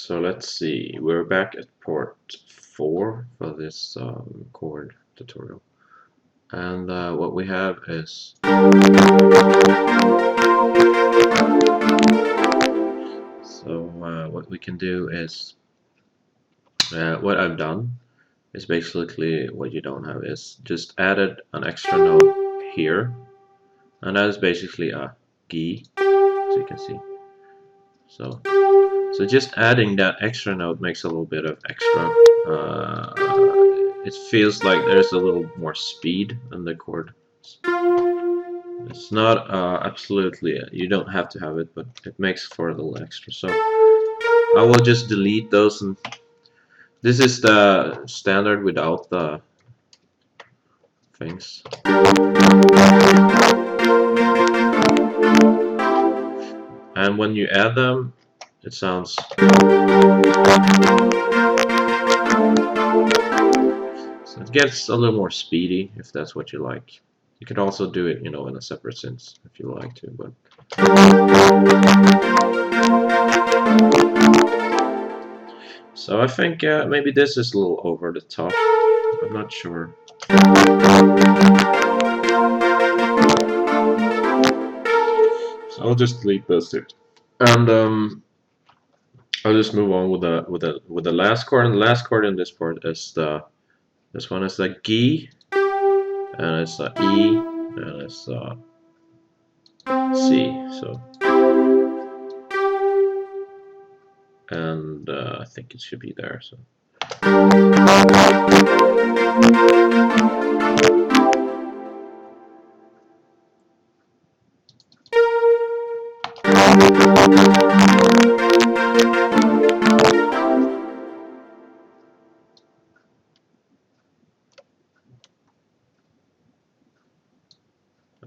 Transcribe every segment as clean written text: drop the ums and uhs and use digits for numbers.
So let's see, we're back at port 4 for this chord tutorial, and what we have is what we can do is what I've done is basically what you don't have is just added an extra note here, and that is basically a G, as you can see. So just adding that extra note makes a little bit of extra. It feels like there's a little more speed in the chord. It's not absolutely, you don't have to have it, but it makes for a little extra. So I will just delete those, and this is the standard without the things. And when you add them, it sounds. So it gets a little more speedy if that's what you like. You could also do it, you know, in a separate synth if you like to, but. So I think maybe this is a little over the top. I'm not sure. So I'll just delete those two, and I'll just move on with the last chord. And the last chord in this part is this one is the G, and it's the E, and it's C. So. And I think it should be there. So.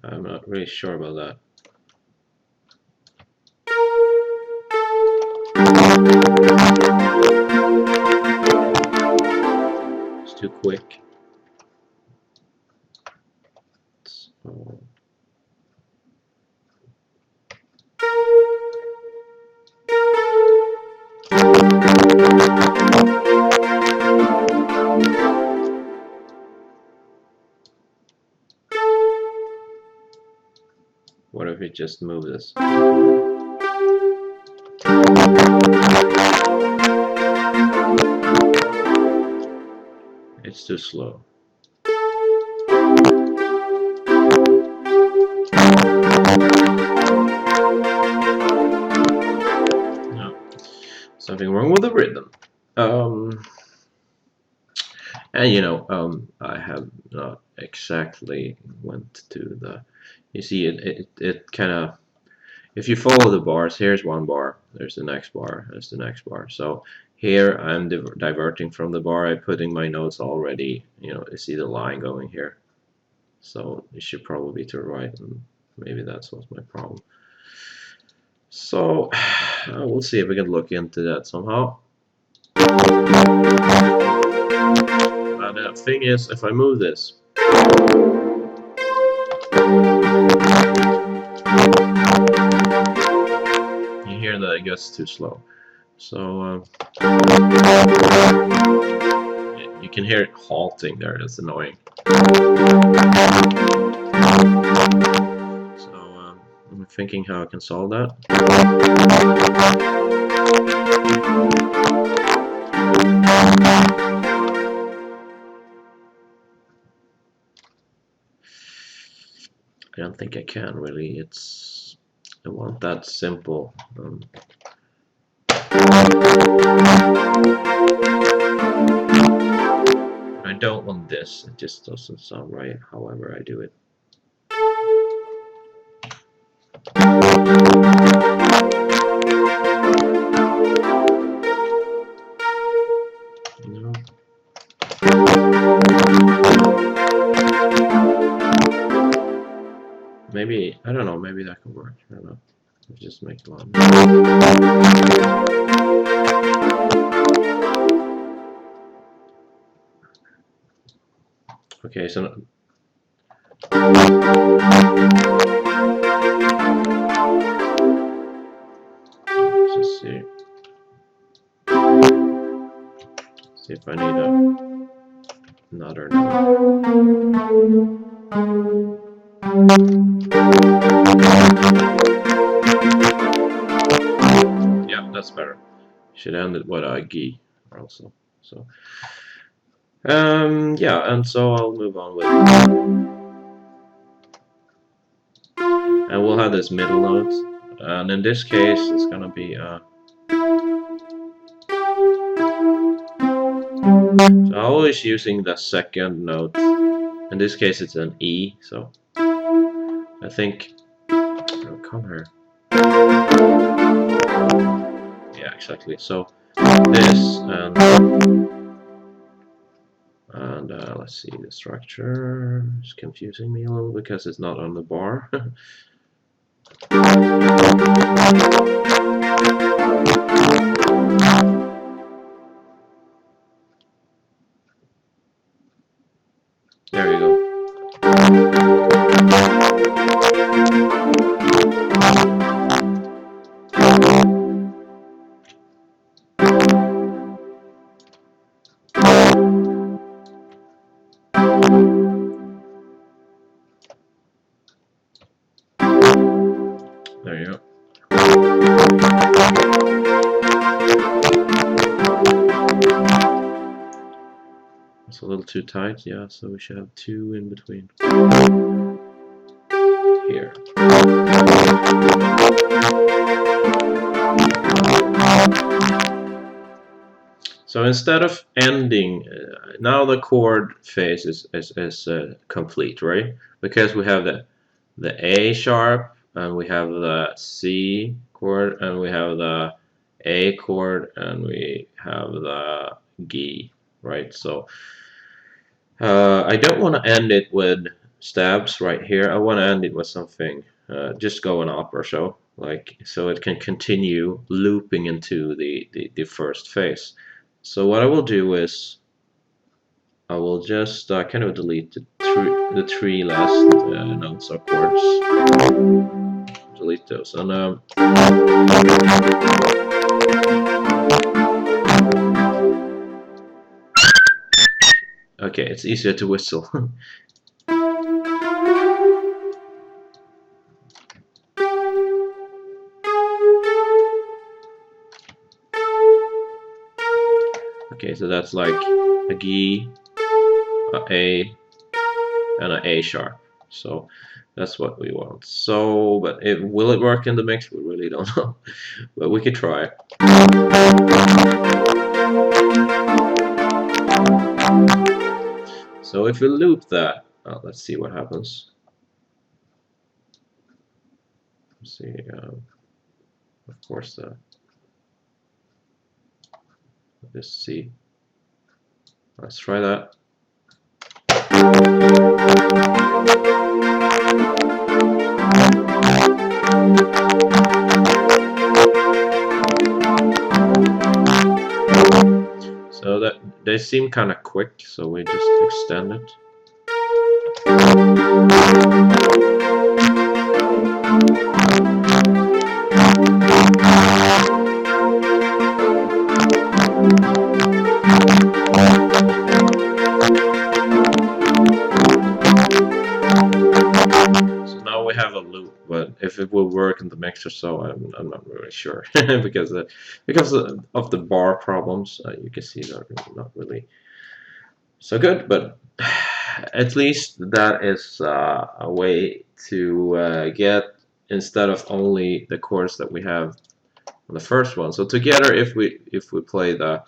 I'm not really sure about that. It's too quick. So. What if we just move this? It's too slow. No. Something wrong with the rhythm. And you know, I have not exactly went to the. You see, it kind of. If you follow the bars, here's one bar, there's the next bar, there's the next bar. So here I'm diverting from the bar. I'm putting my notes already. You know, you see the line going here. So it should probably be to the right, and maybe that's what's my problem. So we'll see if we can look into that somehow. The thing is, if I move this, you hear that it gets too slow. So you can hear it halting there. That's annoying. So I'm thinking how I can solve that. I don't think I can really. It wasn't that simple. I don't want this. It just doesn't sound right. However, I do it. No. Maybe, I don't know, maybe that could work. I don't know. Let's just make one. Okay, so let's just see. See if I need another note. Yeah, that's better. Should end it with a G also. So yeah, and so I'll move on with, and we'll have this middle note, and in this case it's gonna be so I'm always using the second note. In this case it's an E, so I think I'll come here. Yeah, exactly. So this and let's see, the structure is confusing me a little because it's not on the bar. There you go. There you go. It's a little too tight, yeah, so we should have two in between. Here. So instead of ending, now the chord phase is complete, right? Because we have the A sharp, and we have the C chord, and we have the A chord, and we have the G, right? So I don't want to end it with stabs right here. I want to end it with something just going up or so, like so it can continue looping into the first phase. So what I will do is I will just kind of delete the three last notes or chords. Delete those, and okay, it's easier to whistle. Okay, so that's like a G, A, and an A sharp. So that's what we want. So, but will it work in the mix? We really don't know, but we could try. So if we loop that, let's see what happens. Let's see, of course, this C. Let's try that. So that they seem kind of quick, so we just extend it. So now we have a loop, but if it will work in the mix or so, I'm not really sure because of the bar problems. You can see they're not really so good, but at least that is a way to get, instead of only the chords that we have on the first one. So together, if we play the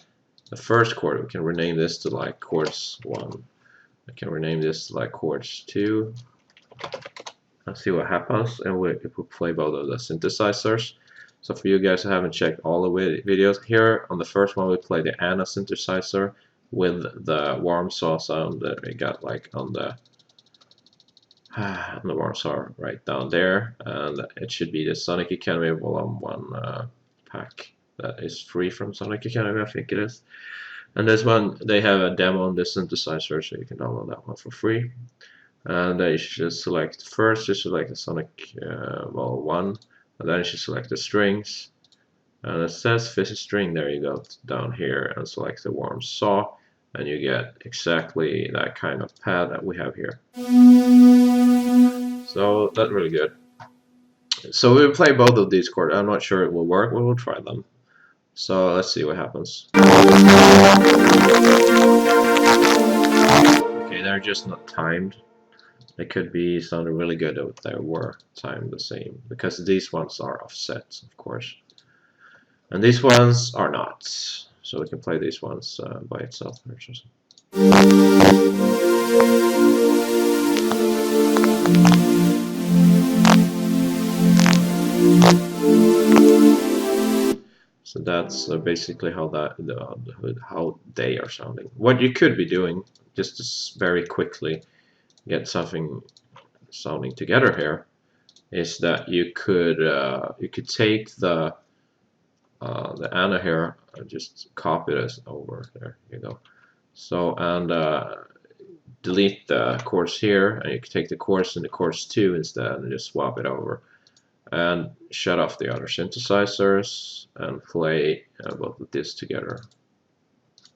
first chord, we can rename this to like chords 1. I can rename this to like chords 2. Let's see what happens, and if we play both of the synthesizers. So for you guys who haven't checked all the videos, here on the first one we play the Anna synthesizer with the warm saw sound that we got like on the warm saw right down there, and it should be the Sonic Academy Volume 1 pack that is free from Sonic Academy, I think it is. And this one, they have a demo on this synthesizer, so you can download that one for free. And you should just select first, just select the Sonic Vol 1, and then you should select the strings, And it says fizzy string. There you go, down here, and select the warm saw, and you get exactly that kind of pad that we have here. So that's really good. So we'll play both of these chords. I'm not sure it will work, but we'll try them. So let's see what happens. Okay, they're just not timed. They could be sounding really good if they were timed the same, because these ones are offset, of course. And these ones are not. So we can play these ones by itself. So that's basically how how they are sounding. What you could be doing, just to very quickly get something sounding together here, is that you could take the Anna here and just copy this over. There you go. So and delete the chorus here, and you can take the chorus and the chorus 2 instead and just swap it over. And shut off the other synthesizers and play both of this together.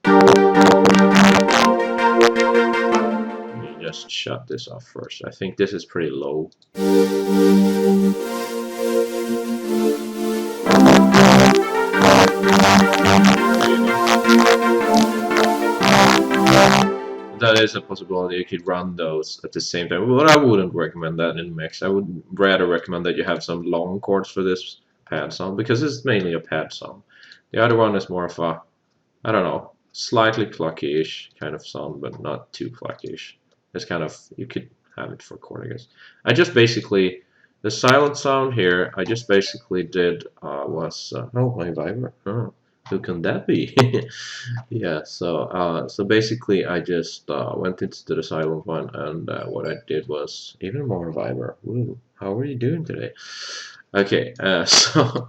You just shut this off first. I think this is pretty low. That is a possibility. You could run those at the same time. But I wouldn't recommend that in mix. I would rather recommend that you have some long chords for this pad sound, because it's mainly a pad sound. The other one is more of a, I don't know, slightly plucky-ish kind of sound, but not too plucky-ish. It's kind of, you could have it for chord, I guess. I just basically, the silent sound here, I just basically did was, oh, my viber. Oh, who can that be? Yeah, so basically I just went into the silent one, and what I did was even more Viber. Woo, how are you doing today? Okay, so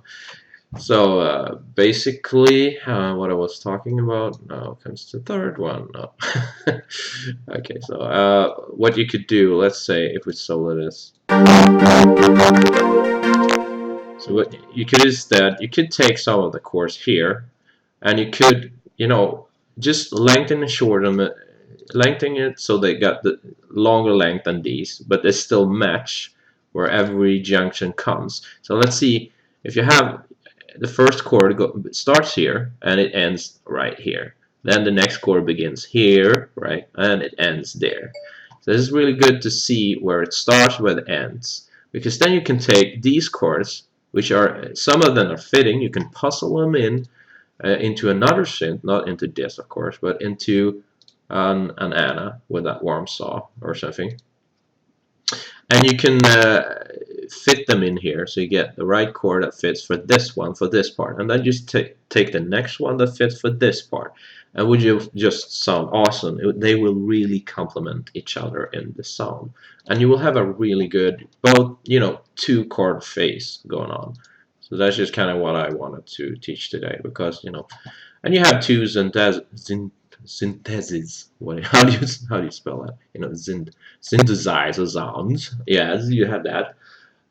basically what I was talking about now comes the third one. No. Okay, so what you could do, let's say if we solo this. So what you could instead, you could take some of the chords here, and you could, you know, just lengthen and shorten it, lengthen it so they got the longer length than these, but they still match where every junction comes. So let's see, if you have the first chord starts here and it ends right here, then the next chord begins here, right, and it ends there. So this is really good to see where it starts, where it ends, because then you can take these chords, which are, some of them are fitting, you can puzzle them in into another synth, not into this of course, but into an Anna with that warm saw or something. And you can fit them in here, so you get the right chord that fits for this one, for this part, and then just take the next one that fits for this part, and would you just sound awesome. They will really complement each other in the sound, and you will have a really good, both, you know, two chord phase going on. So that's just kind of what I wanted to teach today, because, you know, and you have two syntheses. How do you spell that? You know, synthesizer sounds. Yes, you have that,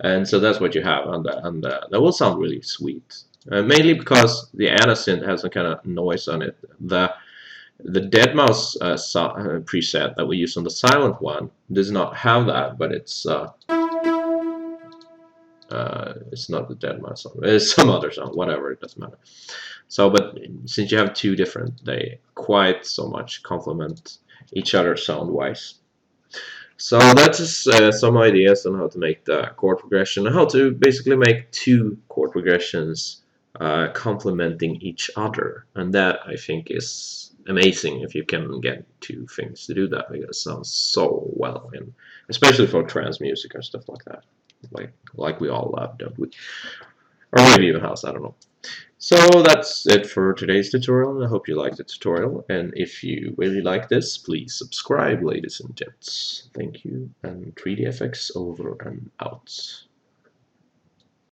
and so that's what you have, and that will sound really sweet. Mainly because the Anasynth has some kind of noise on it. The deadmau5 preset that we use on the silent one does not have that, but it's not the deadmau5 song. It's some other song, whatever. It doesn't matter. So, but since you have two different, they quite so much complement each other sound-wise. So that's just some ideas on how to make the chord progression, how to basically make two chord progressions complementing each other. And that, I think, is amazing if you can get two things to do that, because it sounds so well, and especially for trance music and stuff like that. Like we all love, don't we? Or maybe even house, I don't know. So that's it for today's tutorial. I hope you liked the tutorial, and if you really like this, please subscribe, ladies and gents. Thank you, and 3DFX over and out.